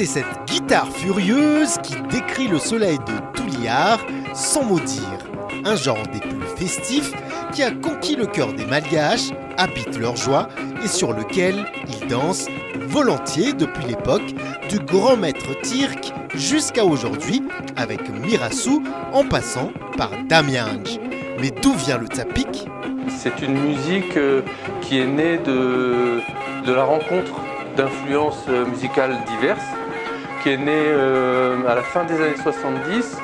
cette guitare furieuse qui décrit le soleil de Touliard sans mot dire. Un genre des plus festifs qui a conquis le cœur des Malgaches, habite leur joie et sur lequel ils dansent volontiers depuis l'époque du grand maître Tirk jusqu'à aujourd'hui avec Mirassou en passant par Damianj. Mais d'où vient le tzapik ? C'est une musique qui est née de la rencontre d'influences musicales diverses, qui est née à la fin des années 70.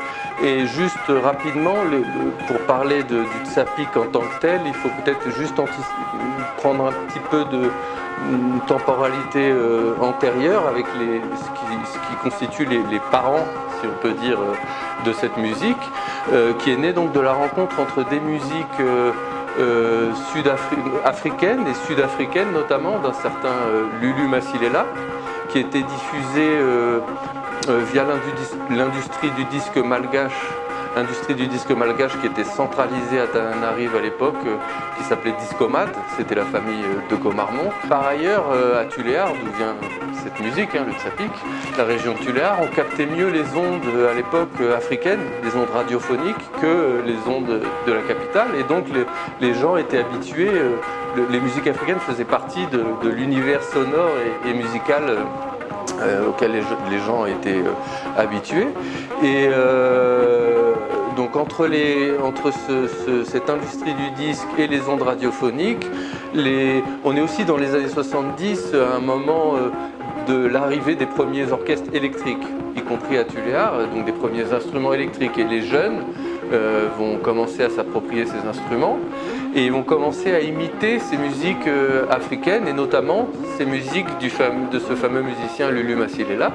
Et juste rapidement, pour parler du tzapik en tant que tel, il faut peut-être juste prendre un petit peu de temporalité antérieure avec ce qui constitue les parents, si on peut dire, de cette musique, qui est née donc de la rencontre entre des musiques africaines et sud-africaines, notamment d'un certain Lulu Masilela, qui était diffusé via l'industrie du disque malgache, qui était centralisée à Tananarive à l'époque, qui s'appelait Discomad, c'était la famille de Gomarmon. Par ailleurs, à Tuléar, d'où vient cette musique, le tzapik, la région de Tuléar, on captait mieux les ondes à l'époque africaines, les ondes radiophoniques, que les ondes de la capitale. Et donc les gens étaient habitués, les musiques africaines faisaient partie de l'univers sonore et musical auquel les gens étaient habitués. Et donc entre cette industrie du disque et les ondes radiophoniques, on est aussi dans les années 70 à un moment de l'arrivée des premiers orchestres électriques, y compris à Tuléar, donc des premiers instruments électriques. Et les jeunes vont commencer à s'approprier ces instruments et vont commencer à imiter ces musiques africaines, et notamment ces musiques de ce fameux musicien Lulu Masilela.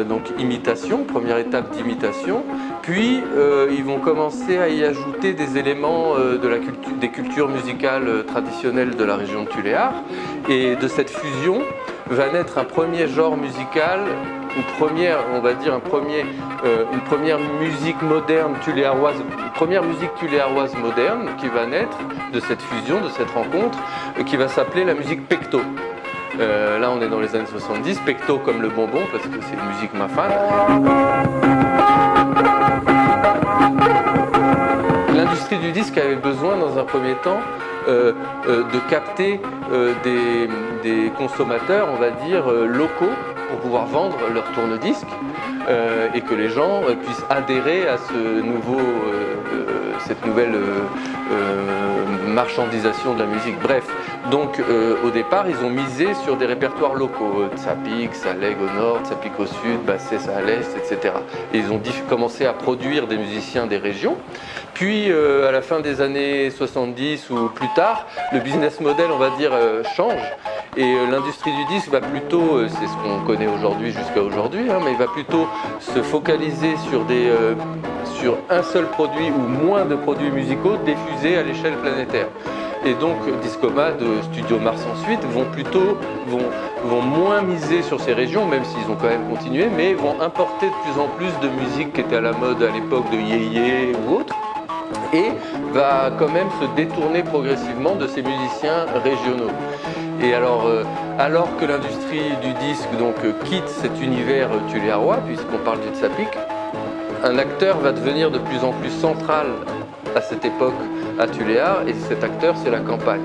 Donc imitation, première étape d'imitation, puis ils vont commencer à y ajouter des éléments des cultures musicales traditionnelles de la région de Tuléar, et de cette fusion va naître un premier genre musical, une première musique moderne tuléaroise, une première musique tuléaroise moderne qui va naître de cette fusion, de cette rencontre, qui va s'appeler la musique pecto. Là on est dans les années 70, pecto comme le bonbon parce que c'est une musique mafane. L'industrie du disque avait besoin dans un premier temps de capter des consommateurs, on va dire, locaux pour pouvoir vendre leur tourne-disque et que les gens puissent adhérer à cette nouvelle marchandisation de la musique. Bref, donc au départ, ils ont misé sur des répertoires locaux, tzapik, Saleg au nord, tzapik au sud, Bassès à l'est, etc. Et ils ont commencé à produire des musiciens des régions. Puis à la fin des années 70 ou plus tard, le business model, on va dire, change. Et l'industrie du disque va plutôt, c'est ce qu'on connaît aujourd'hui jusqu'à aujourd'hui, mais il va plutôt se focaliser sur un seul produit ou moins de produits musicaux diffusés à l'échelle planétaire. Et donc Discomad, Studio Mars ensuite, vont moins miser sur ces régions, même s'ils ont quand même continué, mais vont importer de plus en plus de musique qui était à la mode à l'époque de Yéyé ou autre, et va quand même se détourner progressivement de ces musiciens régionaux. Et alors que l'industrie du disque quitte cet univers tuléarois, puisqu'on parle du tzapik, un acteur va devenir de plus en plus central à cette époque à Tuléar, et cet acteur, c'est la campagne.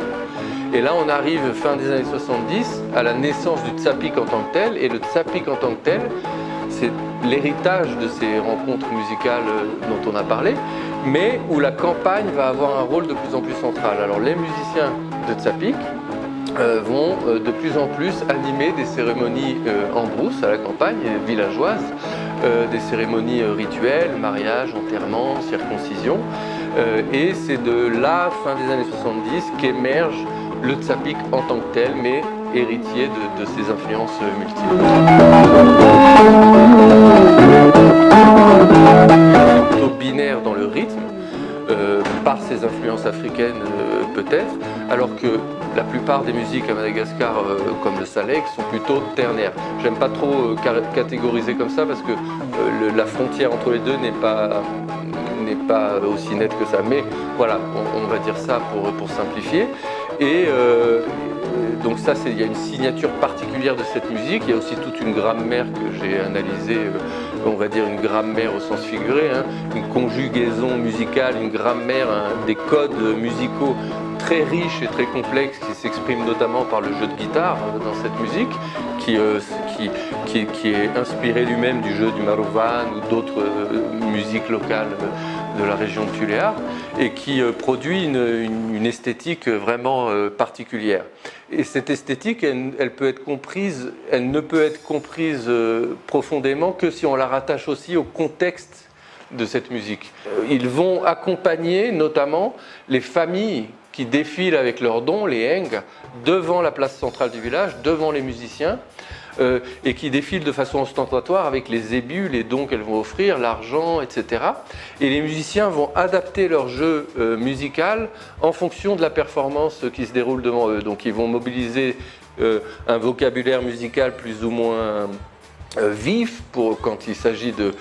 Et là, on arrive fin des années 70 à la naissance du tzapik en tant que tel, et le tzapik en tant que tel, c'est l'héritage de ces rencontres musicales dont on a parlé, mais où la campagne va avoir un rôle de plus en plus central. Alors les musiciens de tzapik vont de plus en plus animer des cérémonies en brousse à la campagne villageoise, des cérémonies rituelles, mariage, enterrement, circoncision, et c'est de la fin des années 70 qu'émerge le tzapik en tant que tel, mais héritier de ces influences multiples. Plutôt binaire dans le rythme, par ces influences africaines peut-être, alors que la plupart des musiques à Madagascar, comme le Saleg, sont plutôt ternaires. J'aime pas trop catégoriser comme ça parce que la frontière entre les deux n'est pas aussi nette que ça. Mais voilà, on va dire ça pour simplifier. Et donc ça, il y a une signature particulière de cette musique. Il y a aussi toute une grammaire que j'ai analysée, on va dire une grammaire au sens figuré, hein, une conjugaison musicale, une grammaire, des codes musicaux très riches et très complexes qui s'expriment notamment par le jeu de guitare dans cette musique, qui est inspiré lui-même du jeu du marouvan ou d'autres musiques locales de la région de Tuléar, et qui produit une esthétique vraiment particulière. Et cette esthétique, elle ne peut être comprise profondément que si on la rattache aussi au contexte de cette musique. Ils vont accompagner notamment les familles qui défilent avec leurs dons, les Heng, devant la place centrale du village, devant les musiciens, et qui défilent de façon ostentatoire avec les ébus, les dons qu'elles vont offrir, l'argent, etc. Et les musiciens vont adapter leur jeu musical en fonction de la performance qui se déroule devant eux. Donc ils vont mobiliser un vocabulaire musical plus ou moins vif quand il s'agit de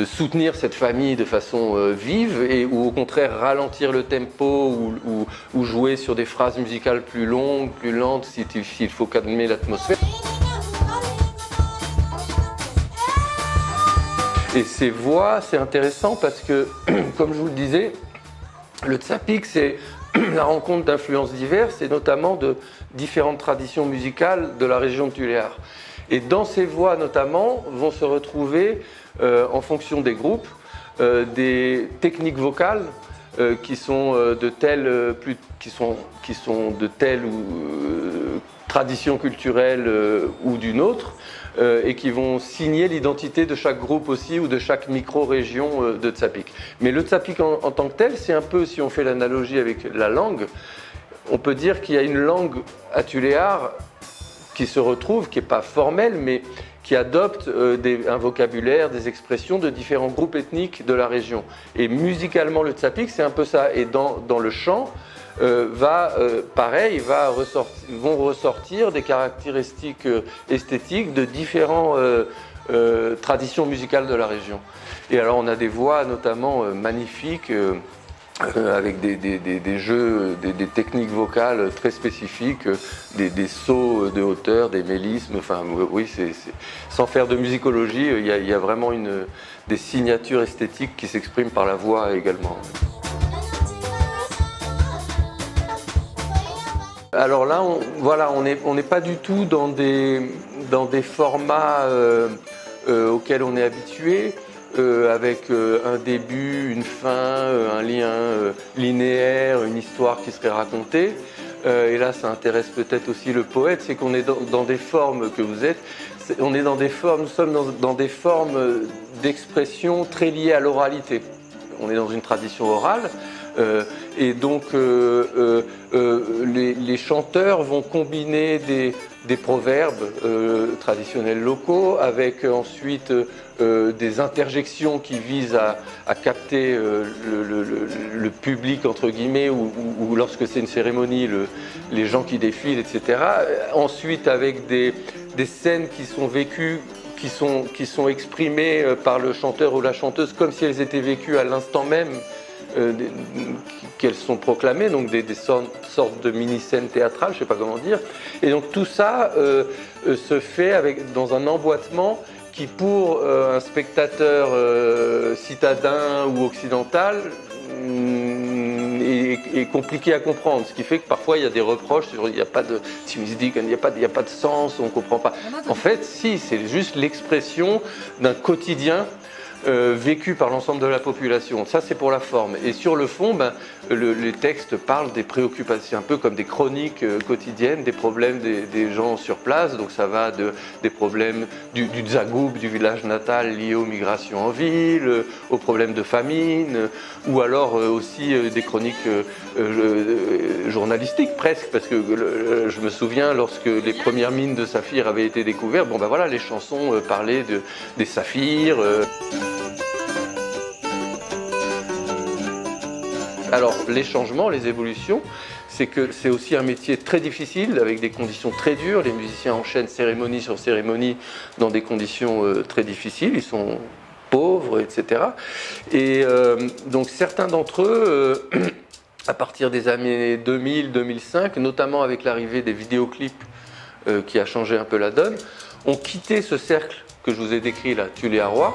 soutenir cette famille de façon vive, ou au contraire ralentir le tempo ou jouer sur des phrases musicales plus longues, plus lentes s'il faut calmer l'atmosphère. Et ces voix, c'est intéressant parce que, comme je vous le disais, le tsapik, c'est la rencontre d'influences diverses et notamment de différentes traditions musicales de la région de Tuléar. Et dans ces voix notamment vont se retrouver, en fonction des groupes, des techniques vocales qui sont de telle tradition culturelle ou d'une autre, et qui vont signer l'identité de chaque groupe aussi ou de chaque micro-région de tsapik. Mais le tsapik en tant que tel, c'est un peu, si on fait l'analogie avec la langue, on peut dire qu'il y a une langue à Tuléar qui se retrouve, qui n'est pas formelle, mais qui adopte un vocabulaire, des expressions de différents groupes ethniques de la région. Et musicalement, le tsapik, c'est un peu ça. Et dans le chant, vont ressortir des caractéristiques esthétiques de différentes traditions musicales de la région. Et alors, on a des voix notamment magnifiques, avec des jeux, des techniques vocales très spécifiques, des sauts de hauteur, des mélismes, enfin oui, sans faire de musicologie, il y a vraiment des signatures esthétiques qui s'expriment par la voix également. Alors là, on n'est pas du tout dans des formats auxquels on est habitué. Avec un début, une fin, un lien linéaire, une histoire qui serait racontée. Et là, ça intéresse peut-être aussi le poète, c'est qu'on est dans des formes que vous êtes. Nous sommes dans des formes d'expression très liées à l'oralité. On est dans une tradition orale. Et donc, les chanteurs vont combiner des proverbes traditionnels locaux avec ensuite des interjections qui visent à capter le public, entre guillemets, ou lorsque c'est une cérémonie, les gens qui défilent, etc. Ensuite, avec des scènes qui sont vécues, qui sont exprimées par le chanteur ou la chanteuse comme si elles étaient vécues à l'instant même qu'elles sont proclamées, donc des sortes de mini-scènes théâtrales, je ne sais pas comment dire. Et donc tout ça se fait dans un emboîtement qui, pour un spectateur citadin ou occidental, est compliqué à comprendre, ce qui fait que parfois il y a des reproches sur il n'y a pas de musique, il n'y a pas de sens, on ne comprend pas. En fait, si, c'est juste l'expression d'un quotidien vécu par l'ensemble de la population. Ça, c'est pour la forme. Et sur le fond, les textes parlent des préoccupations, un peu comme des chroniques quotidiennes, des problèmes des gens sur place. Donc ça va des problèmes du Dzagoub, du village natal lié aux migrations en ville, aux problèmes de famine, ou alors aussi des chroniques journalistiques presque, parce que je me souviens lorsque les premières mines de saphir avaient été découvertes, les chansons parlaient des saphirs. Alors les changements, les évolutions, c'est que c'est aussi un métier très difficile avec des conditions très dures. Les musiciens enchaînent cérémonie sur cérémonie dans des conditions très difficiles. Ils sont pauvres, etc. Et donc certains d'entre eux à partir des années 2000-2005, notamment avec l'arrivée des vidéoclips qui a changé un peu la donne, ont quitté ce cercle que je vous ai décrit là, Tulliarois.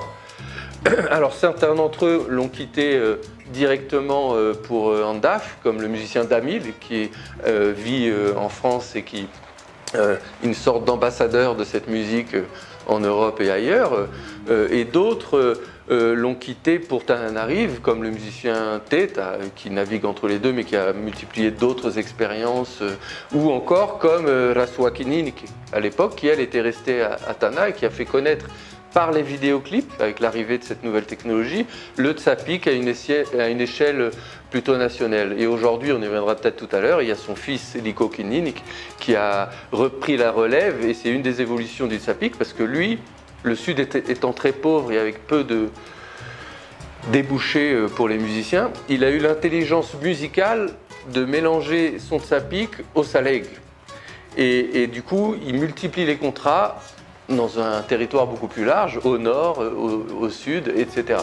Alors certains d'entre eux l'ont quitté directement pour Andaf, comme le musicien Damil, qui vit en France et qui est une sorte d'ambassadeur de cette musique en Europe et ailleurs. Et d'autres l'ont quitté pour Tananarive, comme le musicien Teta, qui navigue entre les deux, mais qui a multiplié d'autres expériences, ou encore comme Raswa Kininik, à l'époque, qui elle était restée à Tana et qui a fait connaître par les vidéoclips, avec l'arrivée de cette nouvelle technologie, le tsapik à une échelle plutôt nationale. Et aujourd'hui, on y reviendra peut-être tout à l'heure, il y a son fils Liko Kininik qui a repris la relève, et c'est une des évolutions du tsapik, parce que lui, le Sud étant très pauvre et avec peu de débouchés pour les musiciens, il a eu l'intelligence musicale de mélanger son tsapik au saleg. Et du coup, il multiplie les contrats dans un territoire beaucoup plus large, au nord, au sud, etc.